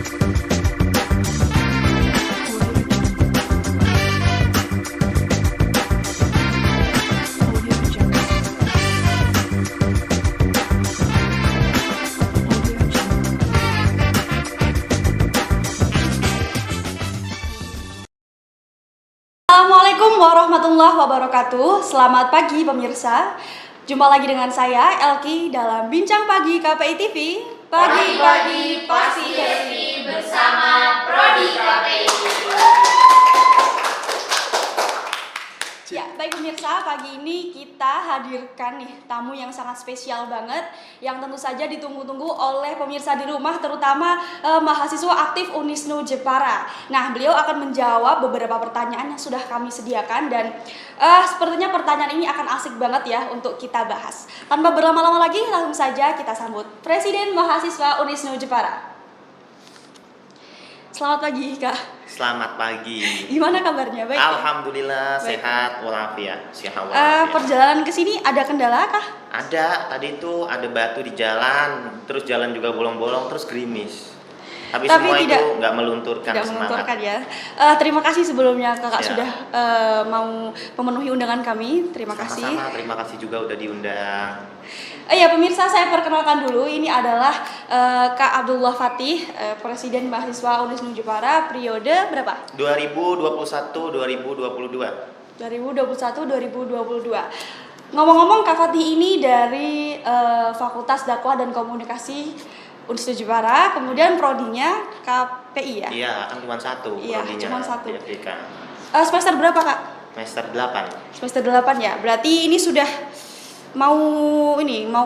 Assalamualaikum warahmatullahi wabarakatuh. Selamat pagi pemirsa. Jumpa lagi dengan saya Elki dalam Bincang Pagi KPI TV. Pagi-pagi pasti happy bersama Prodi KPI. Ya, baik pemirsa, pagi ini kita hadirkan nih tamu yang sangat spesial banget, yang tentu saja ditunggu-tunggu oleh pemirsa di rumah, terutama mahasiswa aktif Unisnu Jepara. Nah, beliau akan menjawab beberapa pertanyaan yang sudah kami sediakan dan sepertinya pertanyaan ini akan asik banget ya untuk kita bahas. Tanpa berlama-lama lagi, langsung saja kita sambut Presiden Mahasiswa Unisnu Jepara. Selamat pagi, Kak. Selamat pagi. Gimana kabarnya? Baik. Alhamdulillah Baik. sehat walafiat. Sehat walafiat. Perjalanan ke sini ada kendala kah? Ada, tadi itu ada batu di jalan, terus jalan juga bolong-bolong, terus gerimis. Tapi semua tidak, itu nggak melunturkan tidak semangat. melunturkan ya. Terima kasih sebelumnya Kakak Siap. sudah mau memenuhi undangan kami. Terima kasih. Sama-sama, terima kasih juga udah diundang. Ya pemirsa, saya perkenalkan dulu. Ini adalah Kak Abdullah Fatih, Presiden Mahasiswa Unisnu Jepara periode berapa? 2021-2022. 2021-2022. Ngomong-ngomong, Kak Fatih ini dari Fakultas Dakwah dan Komunikasi Unisnu Jepara, kemudian prodinya KPI ya? Iya, kan cuma satu. Iya, prodinya cuma satu. di FDK. Semester berapa Kak? Semester 8. Semester 8 ya. Berarti ini sudah mau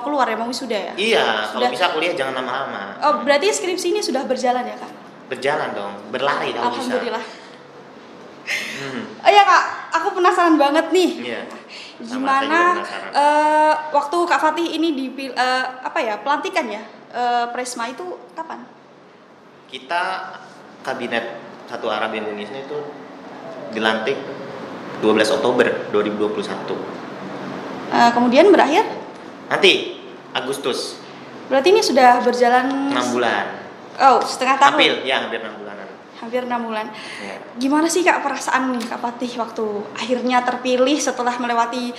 keluar ya, mau wisuda ya? Iya, kalau Sudah. bisa kuliah jangan lama-lama. Oh, berarti skripsi ini sudah berjalan ya Kak? Berjalan dong, berlari kalau bisa. Alhamdulillah. Hmm. Oh ya Kak, aku penasaran banget nih. Iya. Gimana Sama, saya juga penasaran. waktu Kak Fatih ini pelantikan ya? Presma itu kapan? Kita kabinet Satu Arab Indonesia itu dilantik 12 Oktober 2021. Kemudian berakhir? Nanti Agustus Berarti ini sudah berjalan 6 bulan. Oh, setengah tahun. April ya, hampir 6 bulanan. Hampir 6 bulan. Ya. Gimana sih Kak perasaan nih Kak Fatih waktu akhirnya terpilih setelah melewati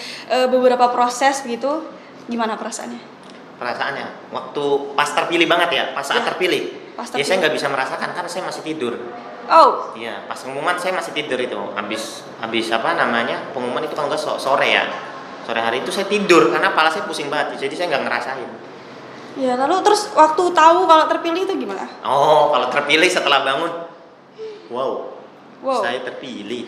beberapa proses gitu? Gimana perasaannya? Perasaannya waktu pas terpilih banget ya, pas saat Ya, terpilih. pas Ya terpilih. saya nggak bisa merasakan karena saya masih tidur. Oh, Iya, pas pengumuman saya masih tidur itu. Habis pengumuman itu kalau nggak sore ya. Sore hari itu saya tidur karena kepala saya pusing banget. Jadi saya nggak ngerasain. ya lalu terus waktu tahu kalau terpilih itu gimana? Oh, kalau terpilih setelah bangun, wow. Wow. Saya terpilih.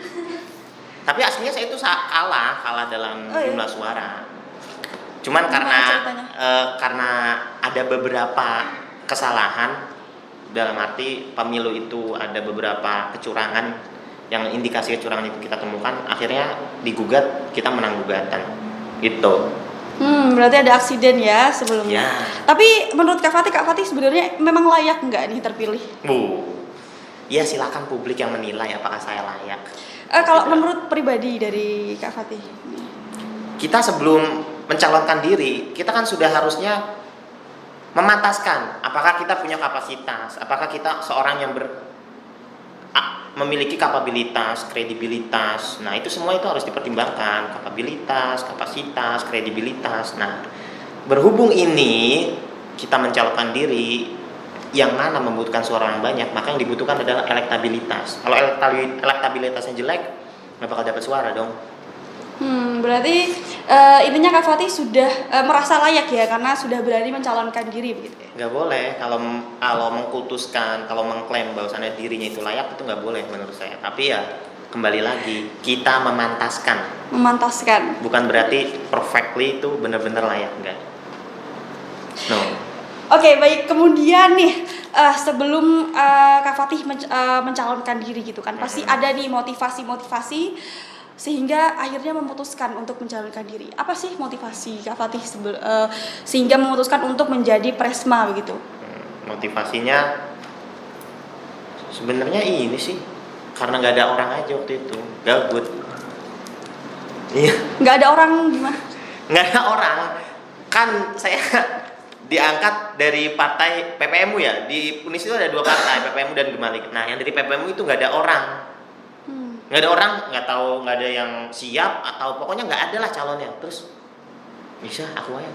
Tapi aslinya saya itu kalah dalam Oh, iya? jumlah suara. Cuman Gimana ceritanya? karena ada beberapa kesalahan, dalam arti pemilu itu ada beberapa kecurangan, yang indikasi kecurangan itu kita temukan, akhirnya digugat, kita menang gugatan. Gitu. Berarti ada aksiden ya sebelumnya. Ya. Tapi menurut Kak Fatih sebenarnya memang layak nggak nih terpilih? Ya silakan publik yang menilai apakah saya layak. Kalau Tidak. menurut pribadi dari Kak Fatih? Kita sebelum mencalonkan diri, kita kan sudah harusnya memantaskan apakah kita punya kapasitas, apakah kita seorang yang memiliki kapabilitas, kredibilitas. Nah, itu semua itu harus dipertimbangkan, kapabilitas, kapasitas, kredibilitas. Nah, berhubung ini kita mencalonkan diri, yang mana membutuhkan suara yang banyak, maka yang dibutuhkan adalah elektabilitas. Kalau elektabilitasnya jelek, nggak bakal dapat suara dong. Berarti intinya Kak Fatih sudah merasa layak ya karena sudah berani mencalonkan diri begitu ya? Nggak boleh kalau mengkultuskan, kalau mengklaim bahwasannya dirinya itu layak, itu nggak boleh menurut saya. Tapi ya kembali lagi, kita memantaskan. Memantaskan. Bukan berarti perfectly itu benar-benar layak, enggak. No. Oke, baik. Kemudian nih sebelum Kak Fatih mencalonkan diri gitu kan, pasti ada nih motivasi sehingga akhirnya memutuskan untuk mencalonkan diri. Apa sih motivasi Kak Fatih sehingga memutuskan untuk menjadi Presma begitu? Motivasinya sebenarnya ini sih karena nggak ada orang aja waktu itu, gabut. Iya. Nggak ada orang gimana? Nggak ada orang. Kan saya diangkat dari partai PPMU ya. Di Unis itu ada 2 partai, PPMU dan Gemalik. Nah, yang dari PPMU itu nggak ada orang. Nggak ada orang, nggak ada yang siap atau pokoknya nggak ada lah calonnya. Terus bisa aku aja.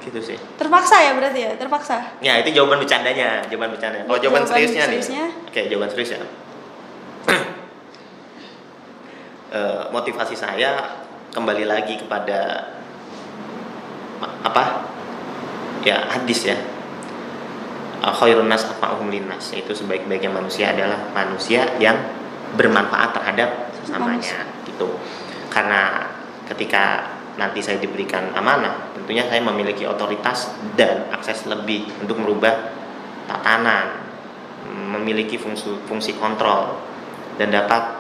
Gitu sih. Terpaksa ya berarti ya, terpaksa. Ya, itu jawaban bercandanya, jawaban bercanda. Kalau jawaban seriusnya seriusnya? nih. Oke, jawaban serius ya. Motivasi saya kembali lagi kepada ya hadis ya, khairun nas anfa'uhum linnas, itu sebaik-baiknya manusia adalah manusia yang bermanfaat terhadap sesamanya gitu. Karena ketika nanti saya diberikan amanah, tentunya saya memiliki otoritas dan akses lebih untuk merubah tatanan, memiliki fungsi kontrol dan dapat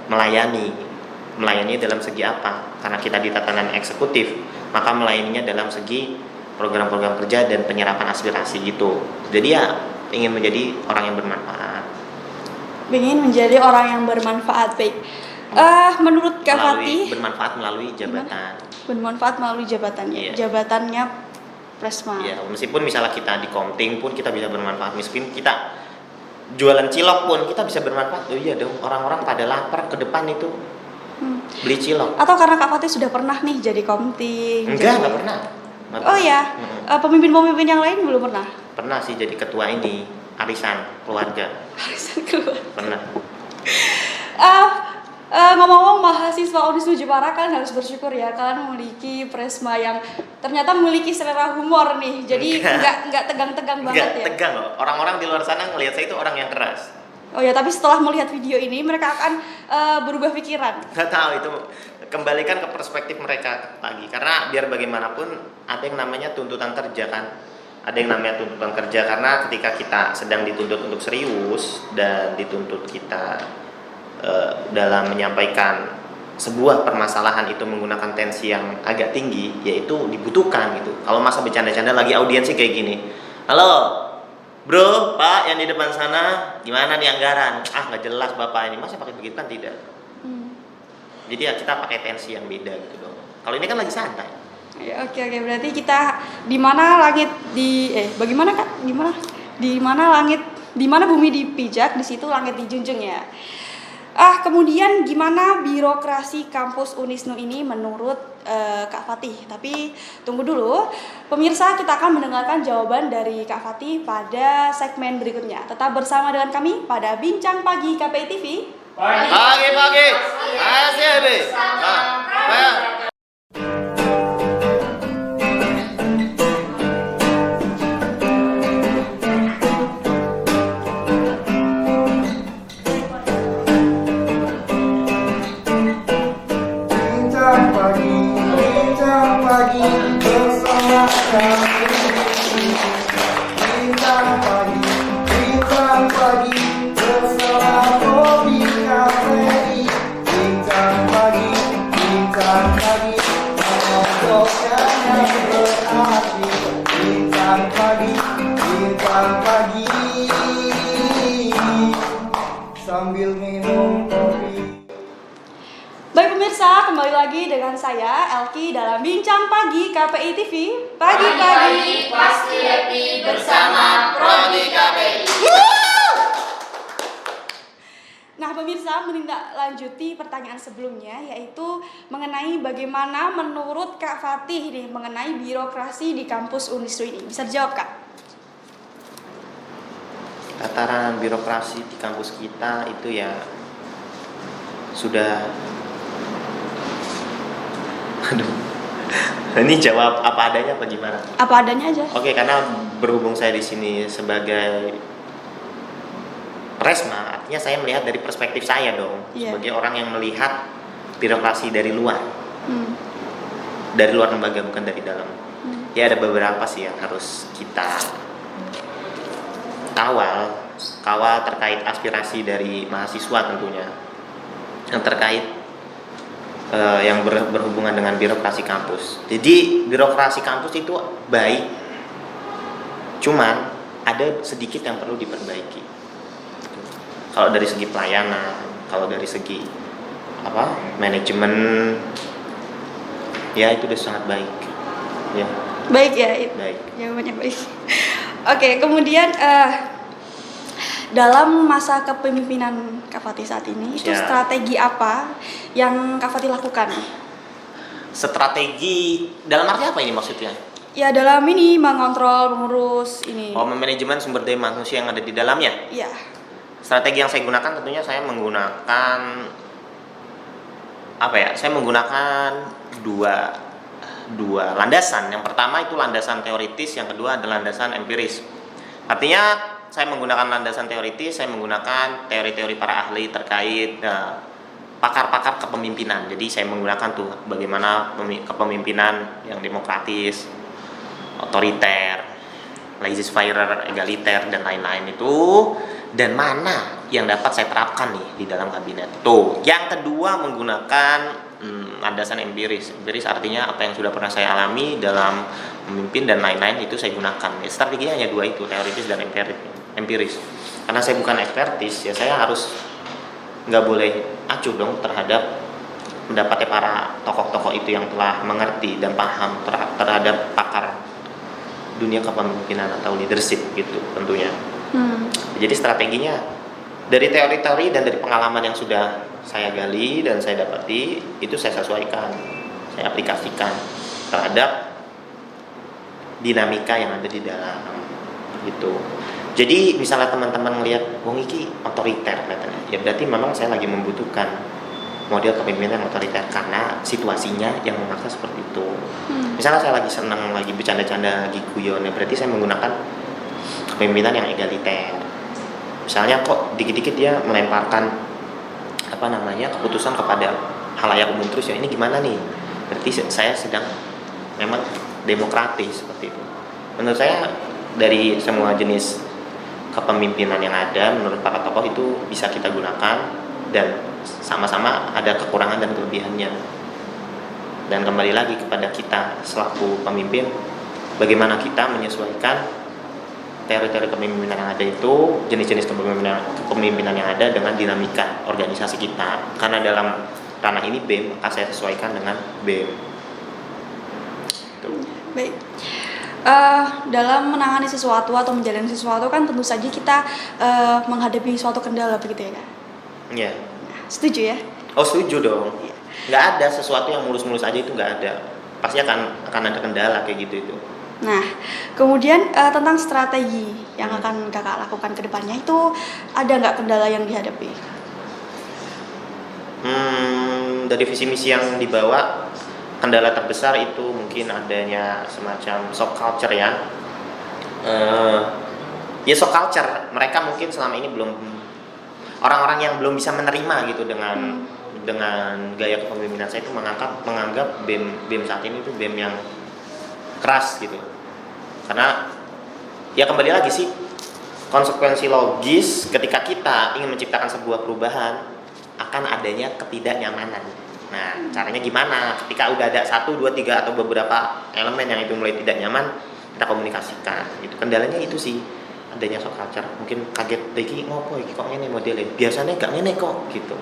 melayani dalam segi apa? Karena kita di tatanan eksekutif, maka melayaninya dalam segi program-program kerja dan penyerapan aspirasi gitu. Jadi ya ingin menjadi orang yang bermanfaat. Ingin menjadi orang yang bermanfaat, baik. Menurut Kak Fatih, bermanfaat melalui jabatan. Bermanfaat melalui jabatannya. Iya. Jabatannya Presma. Ya, meskipun misalnya kita di Komting pun kita bisa bermanfaat, meskipun kita jualan cilok pun kita bisa bermanfaat. Oh iya dong, orang-orang pada lapar ke depan itu beli cilok. Atau karena Kak Fatih sudah pernah nih jadi Komting? Enggak pernah. Oh ya, pemimpin-pemimpin yang lain belum pernah? Pernah sih jadi ketua ini, arisan keluarga. Arisan keluar. Pernah. Ngomong-ngomong mahasiswa Unis Jepara, kalian harus bersyukur ya, kalian memiliki Presma yang ternyata memiliki selera humor nih. Jadi nggak tegang-tegang banget ya. Tegang loh. Orang-orang di luar sana ngelihat saya itu orang yang keras. Oh ya, tapi setelah melihat video ini mereka akan berubah pikiran. Nggak tahu, itu kembalikan ke perspektif mereka lagi. Karena biar bagaimanapun ada yang namanya tuntutan kerja kan. Ada yang namanya tuntutan kerja, karena ketika kita sedang dituntut untuk serius dan dituntut kita dalam menyampaikan sebuah permasalahan itu menggunakan tensi yang agak tinggi, yaitu dibutuhkan gitu. Kalau masa bercanda-canda lagi audiensi kayak gini, halo bro, pak yang di depan sana gimana nih anggaran? Nggak jelas bapak ini, masa pakai begitu kan tidak. Jadi ya kita pakai tensi yang beda gitu dong. Kalau ini kan lagi santai. Ya, oke, berarti kita di mana langit bagaimana Kak? Di mana bumi dipijak, di situ langit dijunjung ya. Kemudian gimana birokrasi kampus Unisnu ini menurut Kak Fatih? Tapi tunggu dulu, pemirsa, kita akan mendengarkan jawaban dari Kak Fatih pada segmen berikutnya. Tetap bersama dengan kami pada Bincang Pagi KPI TV. Pagi. Asik, Be. Bincang pagi bersama kami. Bincang pagi bersama Robi KPI. Bincang pagi ngobrolkan yang berarti. Bincang pagi sambil minum kopi. Baik pemirsa, kembali lagi dengan saya Elki dalam Bincang Pagi KPI TV. Pagi-pagi pasti happy bersama Prodi KPI. Nah pemirsa, menindaklanjuti pertanyaan sebelumnya, yaitu mengenai bagaimana menurut Kak Fatih nih mengenai birokrasi di kampus Unisnu ini. Bisa dijawab Kak? Tataran birokrasi di kampus kita itu ya sudah, ini jawab apa adanya apa gimana? Apa adanya aja. Oke, karena berhubung saya di sini sebagai Presma, artinya saya melihat dari perspektif saya dong, sebagai orang yang melihat birokrasi dari luar, dari luar lembaga, bukan dari dalam. Ya ada beberapa sih yang harus kita kawal terkait aspirasi dari mahasiswa tentunya, yang terkait yang berhubungan dengan birokrasi kampus. Jadi birokrasi kampus itu baik, cuman ada sedikit yang perlu diperbaiki. Kalau dari segi pelayanan, kalau dari segi manajemen, ya itu udah sangat baik. Ya, Baik ya, Baik. jawabannya baik. Oke, kemudian dalam masa kepemimpinan Kak Fatih saat ini, itu Ya. strategi apa yang Kak Fatih lakukan? Strategi dalam arti apa ini maksudnya? Ya dalam ini mengontrol, mengurus ini. Oh, manajemen sumber daya manusia yang ada di dalamnya. Iya. Strategi yang saya gunakan tentunya saya menggunakan apa ya? Saya menggunakan dua landasan. Yang pertama itu landasan teoritis, yang kedua adalah landasan empiris. Artinya saya menggunakan landasan teoritis, saya menggunakan teori-teori para ahli terkait pakar-pakar kepemimpinan. Jadi saya menggunakan tuh bagaimana kepemimpinan yang demokratis, otoriter, laissez-faire, egaliter dan lain-lain itu, dan mana yang dapat saya terapkan nih di dalam kabinet. Tuh. Yang kedua menggunakan landasan empiris. Empiris artinya apa yang sudah pernah saya alami dalam memimpin dan lain-lain itu saya gunakan. Strateginya hanya dua itu, teoritis dan empiris. Karena saya bukan ekspertis, ya saya harus nggak boleh acuh dong terhadap pendapatnya para tokoh-tokoh itu yang telah mengerti dan paham terhadap pakar dunia kepemimpinan atau leadership gitu tentunya. Jadi strateginya dari teori-teori dan dari pengalaman yang sudah saya gali dan saya dapati itu saya sesuaikan, saya aplikasikan terhadap dinamika yang ada di dalam gitu. Jadi misalnya teman-teman melihat wong iki otoriter katanya, ya berarti memang saya lagi membutuhkan model kepemimpinan otoriter karena situasinya yang memaksa seperti itu. Misalnya saya lagi senang, lagi bercanda-canda, lagi guyon, ya berarti saya menggunakan kepemimpinan yang egaliter. Misalnya kok dikit-dikit dia melemparkan keputusan kepada halayak umum terus, ya ini gimana nih? Berarti saya sedang memang demokratis seperti itu. Menurut saya dari semua jenis kepemimpinan yang ada menurut para tokoh itu bisa kita gunakan dan sama-sama ada kekurangan dan kelebihannya. Dan kembali lagi kepada kita selaku pemimpin, bagaimana kita menyesuaikan teori-teori kepemimpinan yang ada itu, jenis-jenis kepemimpinan yang ada dengan dinamika organisasi kita. Karena dalam ranah ini BEM, maka saya sesuaikan dengan BEM. Baik. Dalam menangani sesuatu atau menjalani sesuatu kan tentu saja kita menghadapi suatu kendala begitu ya Kak? Iya. Setuju ya? Oh setuju dong. Iya. Nggak ada sesuatu yang mulus-mulus aja, itu nggak ada. Pasti akan ada kendala kayak gitu itu. Nah, kemudian tentang strategi yang akan Kakak lakukan ke depannya itu ada nggak kendala yang dihadapi? Dari visi misi yang dibawa, kendala terbesar itu mungkin adanya semacam shock culture ya. Ya shock culture, mereka mungkin selama ini belum, orang-orang yang belum bisa menerima gitu dengan gaya kepemimpinan saya itu menganggap BEM saat ini itu BEM yang keras gitu. Karena ya kembali lagi sih, konsekuensi logis ketika kita ingin menciptakan sebuah perubahan akan adanya ketidaknyamanan. Nah, caranya gimana? Ketika udah ada 1, 2, 3 atau beberapa elemen yang itu mulai tidak nyaman, kita komunikasikan gitu. Kendalanya itu sih, adanya shock culture. Mungkin kaget lagi, ngopo iki kok ngene modelnya, biasanya gak ngene kok gitu.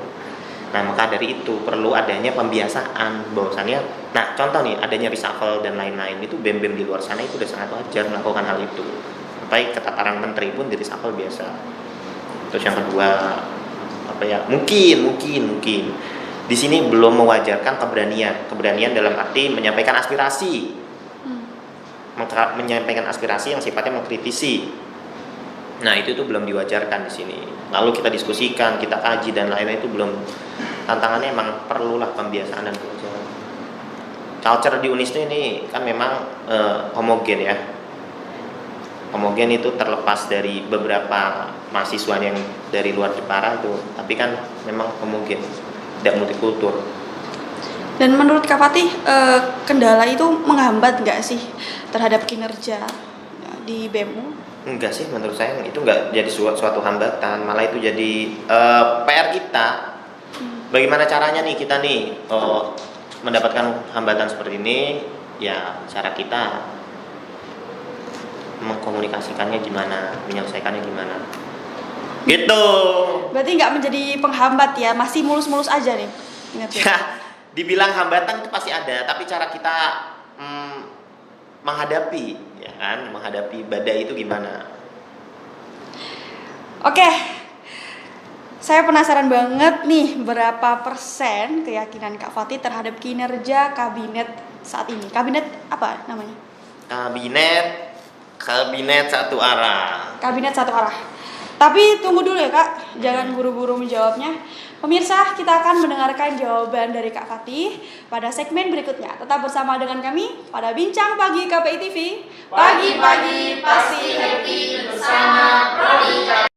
Nah, maka dari itu perlu adanya pembiasaan bahwasannya, nah contoh nih adanya reshuffle dan lain-lain itu BEM-BEM di luar sana itu udah sangat wajar melakukan hal itu. Sampai ke tataran menteri pun di reshuffle biasa. Terus yang kedua mungkin di sini belum mewajarkan keberanian dalam arti menyampaikan aspirasi, menyampaikan aspirasi yang sifatnya mengkritisi. Nah itu tuh belum diwajarkan di sini. Lalu kita diskusikan, kita kaji dan lain-lain itu belum. Tantangannya emang perlulah pembiasaan dan pelajaran. Culture di Unisnu ini kan memang homogen ya. Homogen itu terlepas dari beberapa mahasiswa yang dari luar Jepara itu, tapi kan memang homogen, tidak multikultur. Dan menurut Kak Fatih, kendala itu menghambat nggak sih terhadap kinerja di BEM? Enggak sih, menurut saya itu enggak jadi suatu hambatan, malah itu jadi PR kita. Bagaimana caranya nih kita nih mendapatkan hambatan seperti ini? Ya cara kita mengkomunikasikannya gimana, menyelesaikannya gimana. Gitu. Berarti nggak menjadi penghambat ya, masih mulus-mulus aja nih. Ingat ya. Ya, dibilang hambatan itu pasti ada, tapi cara kita menghadapi, ya kan? Menghadapi badai itu gimana? Oke, saya penasaran banget nih berapa persen keyakinan Kak Fatih terhadap kinerja kabinet saat ini. Kabinet apa namanya? Kabinet satu arah. Kabinet satu arah. Tapi tunggu dulu ya Kak, jangan buru-buru menjawabnya. Pemirsa, kita akan mendengarkan jawaban dari Kak Fatih pada segmen berikutnya. Tetap bersama dengan kami pada Bincang Pagi KPI TV. Pagi-pagi pasti happy bersama Prodi KPI.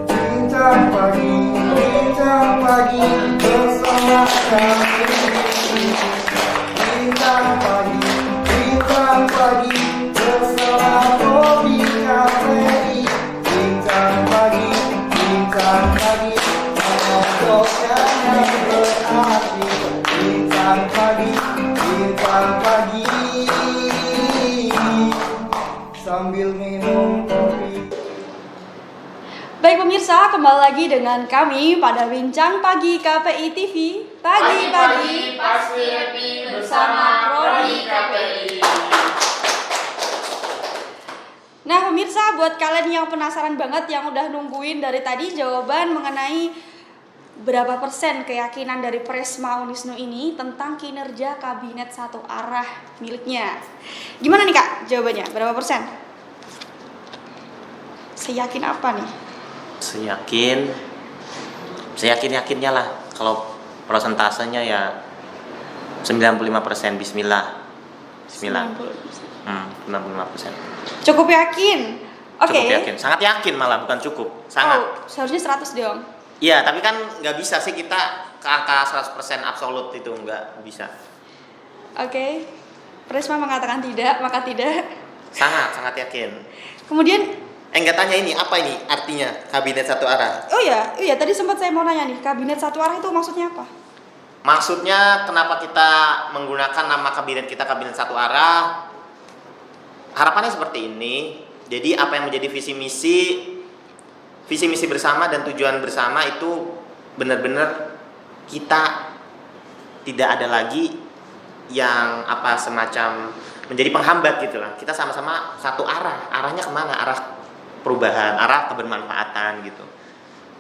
Bincang pagi bersama kami. Bincang pagi bersama Prodi KPI. Bincang pagi mengobrolkan yang berarti. Bincang pagi sambil minum kopi. Baik pemirsa, kembali lagi dengan kami pada Bincang Pagi KPI TV. Pagi-pagi pasti happy bersama Prodi KPI. Nah pemirsa, buat kalian yang penasaran banget, yang udah nungguin dari tadi jawaban mengenai berapa persen keyakinan dari Presma Unisnu ini tentang kinerja kabinet satu arah miliknya. Gimana nih Kak jawabannya? Berapa persen? Seyakin apa nih? Seyakin-yakinnya lah. Kalau prosentasenya ya 95%. Bismillah. 95%. Cukup yakin? Oke. Cukup yakin. Sangat yakin malah, bukan cukup. Sangat. Oh, seharusnya 100 dong. Iya, tapi kan nggak bisa sih kita ke angka 100% absolut itu, nggak bisa. Oke. Presma mengatakan tidak, maka tidak. Sangat yakin. Kemudian Nggak tanya ini, apa ini artinya kabinet satu arah? oh iya, tadi sempat saya mau nanya nih, kabinet satu arah itu maksudnya apa? Maksudnya kenapa kita menggunakan nama kabinet kita kabinet satu arah? Harapannya seperti ini. Jadi apa yang menjadi visi misi bersama dan tujuan bersama itu benar-benar kita tidak ada lagi yang semacam menjadi penghambat gitu lah. Kita sama-sama satu arah. Arahnya kemana? Arah perubahan, arah kebermanfaatan gitu.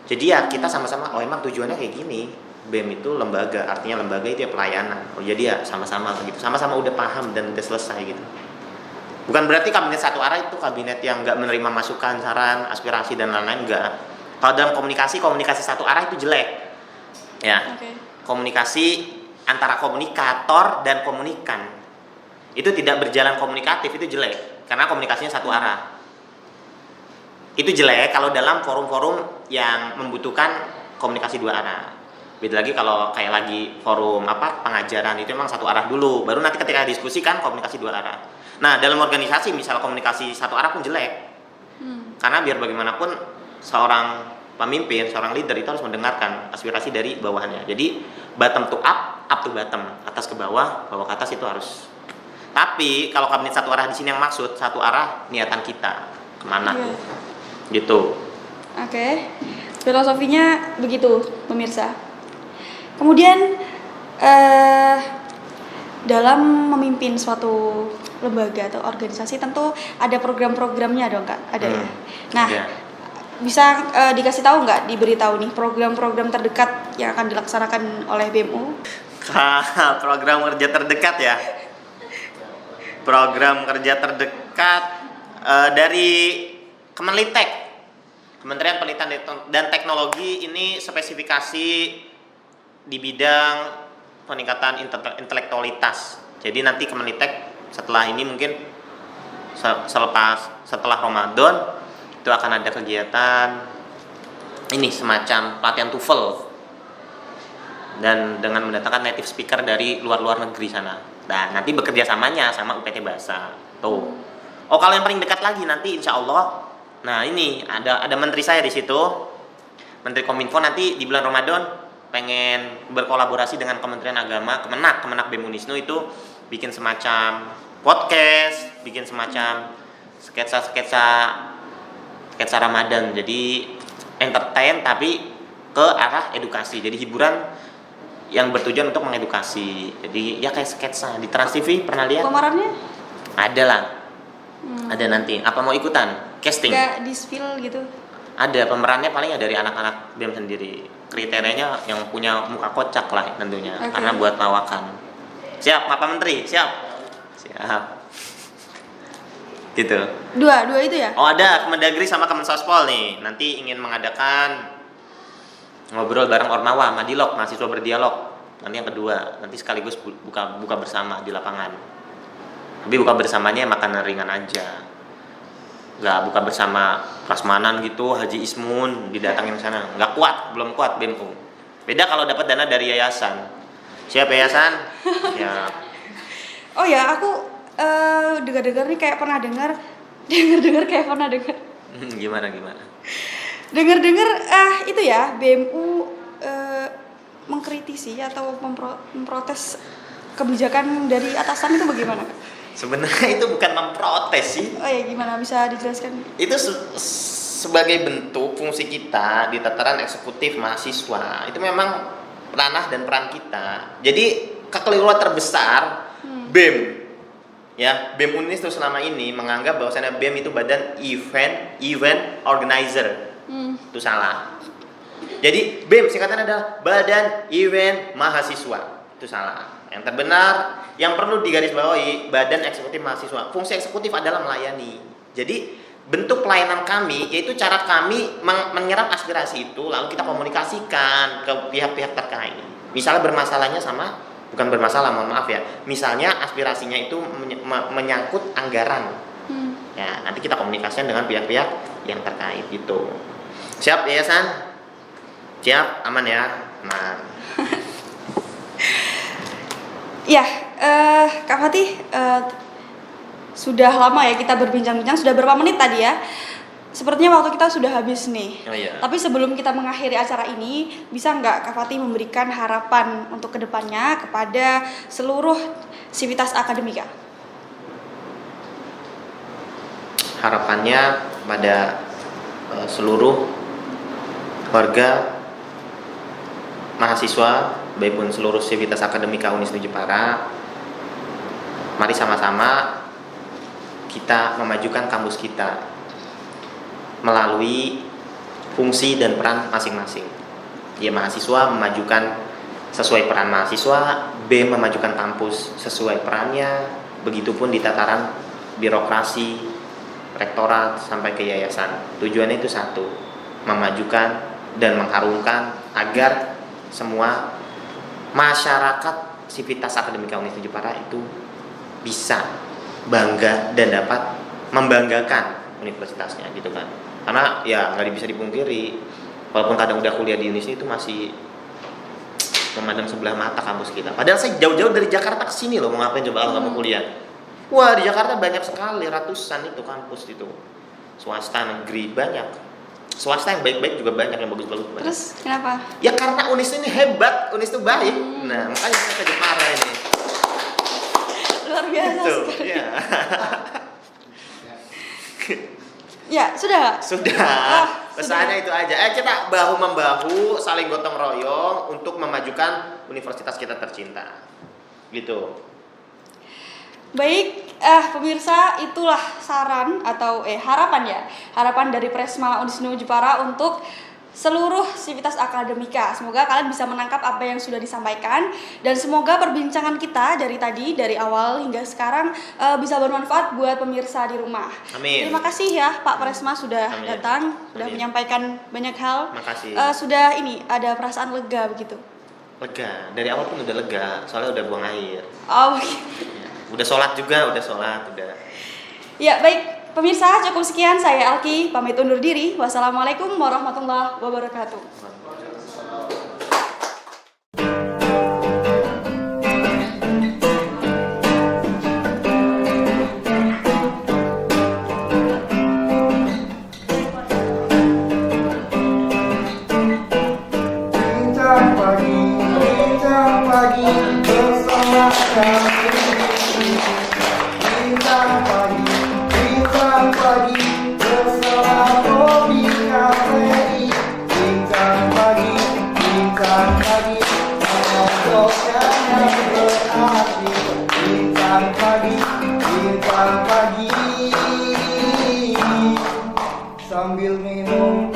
Jadi ya kita sama-sama, oh emang tujuannya kayak gini. BEM itu lembaga, artinya lembaga itu ya pelayanan. Oh jadi ya sama-sama gitu, sama-sama udah paham dan udah selesai gitu. Bukan berarti kabinet satu arah itu kabinet yang nggak menerima masukan, saran, aspirasi dan lain-lain, enggak. Kalau dalam komunikasi satu arah itu jelek. Ya. Oke. Komunikasi antara komunikator dan komunikan itu tidak berjalan komunikatif, itu jelek karena komunikasinya satu arah. Itu jelek kalau dalam forum-forum yang membutuhkan komunikasi dua arah. Beda lagi kalau kayak lagi forum pengajaran, itu memang satu arah dulu, baru nanti ketika diskusi kan komunikasi dua arah. Nah dalam organisasi misal komunikasi satu arah pun jelek, karena biar bagaimanapun seorang pemimpin, seorang leader itu harus mendengarkan aspirasi dari bawahannya. Jadi bottom to up, up to bottom, atas ke bawah, bawah ke atas itu harus. Tapi kalau kabinet satu arah di sini yang maksud satu arah niatan kita kemana tuh, gitu. Oke. Filosofinya begitu, pemirsa. Kemudian dalam memimpin suatu lembaga atau organisasi tentu ada program-programnya dong Kak, ada ya. Nah, bisa dikasih tahu nggak, diberitahu nih program-program terdekat yang akan dilaksanakan oleh BMU? Program kerja terdekat ya. Program kerja terdekat dari Kemenlitek, Kementerian Penelitian dan Teknologi, ini spesifikasi di bidang peningkatan intelektualitas. Jadi nanti Kemenlitek setelah ini mungkin setelah Ramadan itu akan ada kegiatan ini semacam pelatihan TOEFL dan dengan mendatangkan native speaker dari luar negeri sana. Dan nanti bekerja samanya sama UPT Bahasa. Tuh. Oh kalau yang paling dekat lagi nanti insya Allah. Nah ini ada menteri saya di situ, Menteri Kominfo, nanti di bulan Ramadan pengen berkolaborasi dengan Kementerian Agama, Kemenak BEM Unisnu itu bikin semacam podcast, bikin semacam sketsa Ramadan. Jadi entertain tapi ke arah edukasi. Jadi hiburan yang bertujuan untuk mengedukasi. Jadi ya kayak sketsa di Trans TV, pernah lihat? Pemerannya Ada lah. Ada nanti. Apa mau ikutan? Casting? nggak di spill gitu? Ada, pemerannya paling ya dari anak-anak BEM sendiri. Kriterianya yang punya muka kocak lah tentunya, Oke. karena buat lawakan. Siap, Pak Menteri? Siap? Siap. Gitu. Dua itu ya? Oh ada, Kemendagri sama Kemensospol nih. Nanti ingin mengadakan ngobrol bareng Ormawa, Madilog, mahasiswa berdialog. Nanti yang kedua, nanti sekaligus buka bersama di lapangan. Tapi buka bersamanya makanan ringan aja. Nggak buka bersama prasmanan gitu, Haji Ismun didatangin sana. Nggak kuat, belum kuat BEMU. Beda kalau dapat dana dari yayasan. Siap yayasan? Siap. Oh ya, aku dengar-dengar nih kayak pernah dengar kayak pernah dengar. Gimana? Dengar-dengar itu ya, BMU mengkritisi atau memprotes kebijakan dari atasan itu bagaimana? Sebenarnya itu bukan memprotes sih. Oh ya, gimana, bisa dijelaskan? Itu sebagai bentuk fungsi kita di tataran eksekutif mahasiswa. Itu memang ranah dan peran kita. Jadi kekeliruan terbesar BEM, ya BEM Unis itu selama ini menganggap bahwasanya BEM itu badan event organizer. Itu salah. Jadi BEM singkatannya adalah Badan Event Mahasiswa. Itu salah. Yang terbenar, yang perlu digarisbawahi, Badan Eksekutif Mahasiswa. Fungsi eksekutif adalah melayani. Jadi bentuk pelayanan kami yaitu cara kami menyerap aspirasi itu lalu kita komunikasikan ke pihak-pihak terkait. Misalnya bermasalahnya bukan bermasalah, mohon maaf ya. Misalnya aspirasinya itu menyangkut anggaran. Ya, nanti kita komunikasikan dengan pihak-pihak yang terkait gitu. Siap yayasan? Siap, aman ya? Aman. Ya, Kak Fatih, sudah lama ya kita berbincang-bincang, sudah berapa menit tadi ya? Sepertinya waktu kita sudah habis nih. Oh iya. Tapi sebelum kita mengakhiri acara ini, bisa nggak Kak Fatih memberikan harapan untuk kedepannya kepada seluruh sivitas akademika? Harapannya pada seluruh warga mahasiswa, baik pun seluruh sivitas akademika Unisnu Jepara, mari sama-sama kita memajukan kampus kita melalui fungsi dan peran masing-masing. Ya, mahasiswa memajukan sesuai peran mahasiswa, BEM memajukan kampus sesuai perannya, begitupun di tataran birokrasi, rektorat sampai ke yayasan. Tujuannya itu satu, memajukan dan mengharumkan agar semua masyarakat sivitas akademika Unisnu Jepara itu bisa bangga dan dapat membanggakan universitasnya gitu kan. Karena ya nggak bisa dipungkiri, walaupun kadang udah kuliah di Unisnu itu masih memandang sebelah mata kampus kita. Padahal saya jauh-jauh dari Jakarta ke sini loh, mau ngapain coba kalau kamu kuliah? Wah, di Jakarta banyak sekali, ratusan itu kampus itu. Swasta, negeri banyak. Swasta yang baik-baik juga banyak, yang bagus-bagus banyak. Terus kenapa? Ya karena Unisnu ini hebat, Unisnu baik. Nah, makanya kita ke Jepara ini. Luar biasa Gitu, sekali. ya. Ya, sudah. Sudah. Pesannya itu aja. Kita bahu-membahu, saling gotong royong untuk memajukan universitas kita tercinta. Gitu. Baik, pemirsa, itulah saran atau harapan dari Presma Unisnu Jepara untuk seluruh sivitas akademika. Semoga kalian bisa menangkap apa yang sudah disampaikan dan semoga perbincangan kita dari awal hingga sekarang bisa bermanfaat buat pemirsa di rumah. Amin. Terima kasih ya Pak Presma sudah Amin. datang, sudah Amin. menyampaikan banyak hal. Makasih. Sudah ada perasaan lega begitu. Lega. Dari awal pun udah lega, soalnya udah buang air. Oh, begitu. Udah sholat juga, udah. Ya, baik. Pemirsa, cukup sekian. Saya Alki, pamit undur diri. Wassalamualaikum warahmatullahi wabarakatuh. Bincang pagi bersama kami. Bincang pagi Santosnya berarti bintang pagi, bintang pagi. Sambil minum